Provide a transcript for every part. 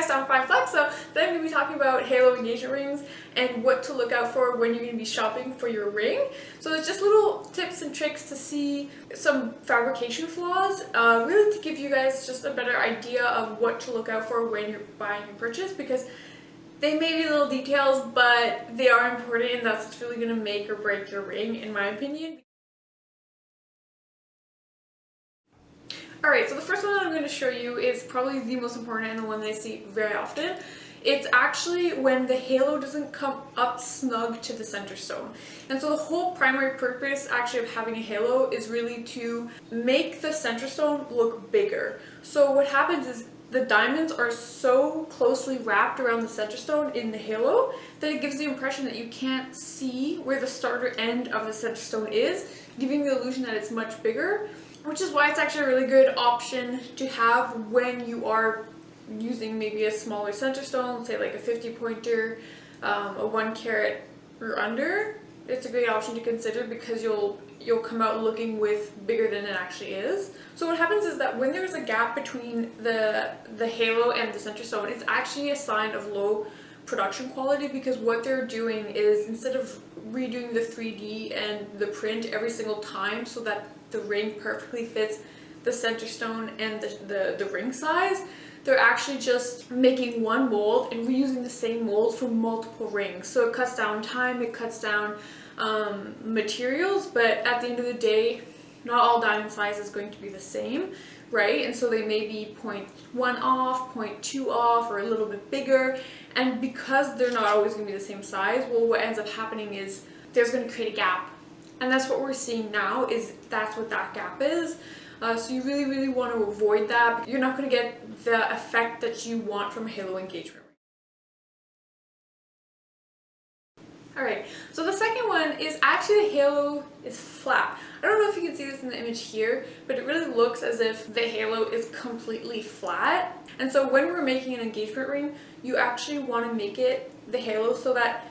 guys, I'm Fine Flex. So today I'm going to be talking about halo engagement rings and what to look out for when you're going to be shopping for your ring. So it's just little tips and tricks to see some fabrication flaws, really to give you guys just a better idea of what to look out for when you're buying your purchase, because they may be little details, but they are important, and that's what's really going to make or break your ring, in my opinion. Alright, so the first one that I'm going to show you is probably the most important and the one that I see very often. It's actually when the halo doesn't come up snug to the center stone. And so the whole primary purpose actually of having a halo is really to make the center stone look bigger. So what happens is the diamonds are so closely wrapped around the center stone in the halo that it gives the impression that you can't see where the starter end of the center stone is, giving the illusion that it's much bigger. Which is why it's actually a really good option to have when you are using maybe a smaller center stone, say like a 50 pointer, a 1 carat or under. It's a great option to consider because you'll come out looking with bigger than it actually is. So what happens is that when there's a gap between the halo and the center stone, it's actually a sign of low production quality, because what they're doing is, instead of redoing the 3D and the print every single time so that the ring perfectly fits the center stone and the ring size, they're actually just making one mold and reusing the same mold for multiple rings. So it cuts down time, it cuts down materials, but at the end of the day, not all diamond size is going to be the same, right? And so they may be 0.1 off, 0.2 off, or a little bit bigger. And because they're not always going to be the same size, well, what ends up happening is there's going to create a gap. And that's what we're seeing now, is that's what that gap is. So you really, really want to avoid that. You're not going to get the effect that you want from a halo engagement ring. Alright, so the second one is actually the halo is flat. I don't know if you can see this in the image here, but it really looks as if the halo is completely flat. And so when we're making an engagement ring, you actually want to make it, the halo, so that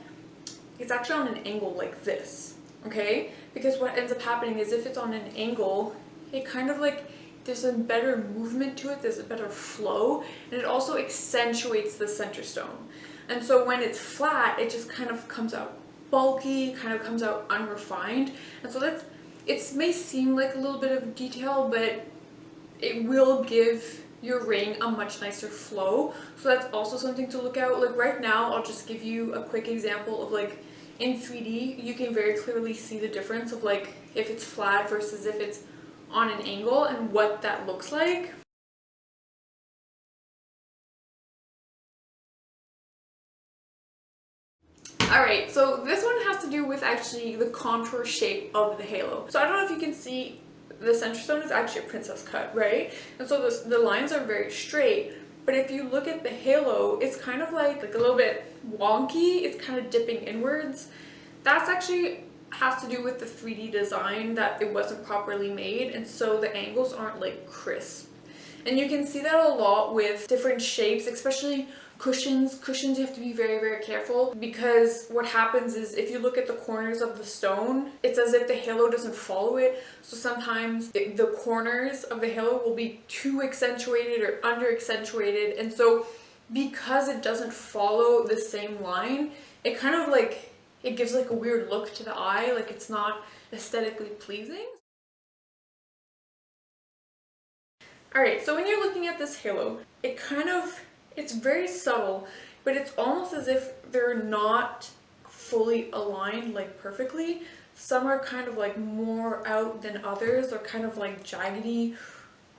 it's actually on an angle like this. Okay, because what ends up happening is if it's on an angle, it kind of like, there's a better movement to it, there's a better flow, and it also accentuates the center stone. And so when it's flat, it just kind of comes out bulky, kind of comes out unrefined. And so that's, it may seem like a little bit of detail, but it will give your ring a much nicer flow. So that's also something to look at. Like right now, I'll just give you a quick example of, like, in 3D, you can very clearly see the difference of like if it's flat versus if it's on an angle and what that looks like. Alright, so this one has to do with actually the contour shape of the halo. So I don't know if you can see, the center stone is actually a princess cut, right? And so the lines are very straight. But if you look at the halo, it's kind of like a little bit wonky. It's kind of dipping inwards. That's actually has to do with the 3D design, that it wasn't properly made, and so the angles aren't like crisp. And you can see that a lot with different shapes, especially cushions. Cushions, you have to be very, very careful, because what happens is if you look at the corners of the stone, it's as if the halo doesn't follow it. So sometimes the corners of the halo will be too accentuated or under accentuated, and so because it doesn't follow the same line, it kind of like, it gives like a weird look to the eye, like it's not aesthetically pleasing. Alright, so when you're looking at this halo, it's very subtle, but it's almost as if they're not fully aligned like perfectly. Some are kind of like more out than others, or kind of like jaggedy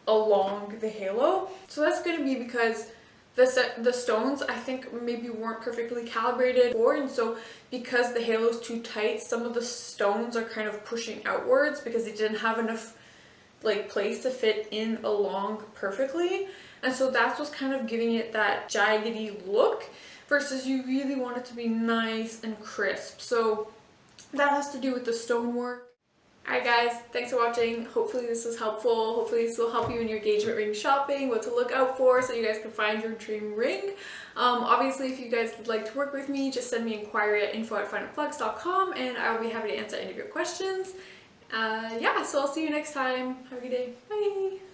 along the halo. So that's going to be because the stones, I think, maybe weren't perfectly calibrated before, and so because the halo's too tight, some of the stones are kind of pushing outwards because they didn't have enough like place to fit in along perfectly. And so that's what's kind of giving it that jaggedy look, versus you really want it to be nice and crisp. So that has to do with the stonework. Alright guys, thanks for watching. Hopefully this was helpful. Hopefully this will help you in your engagement ring shopping, what to look out for so you guys can find your dream ring. Obviously, if you guys would like to work with me, just send me an inquiry at info@fineandflex.com and I'll be happy to answer any of your questions. Yeah, so I'll see you next time. Have a good day. Bye!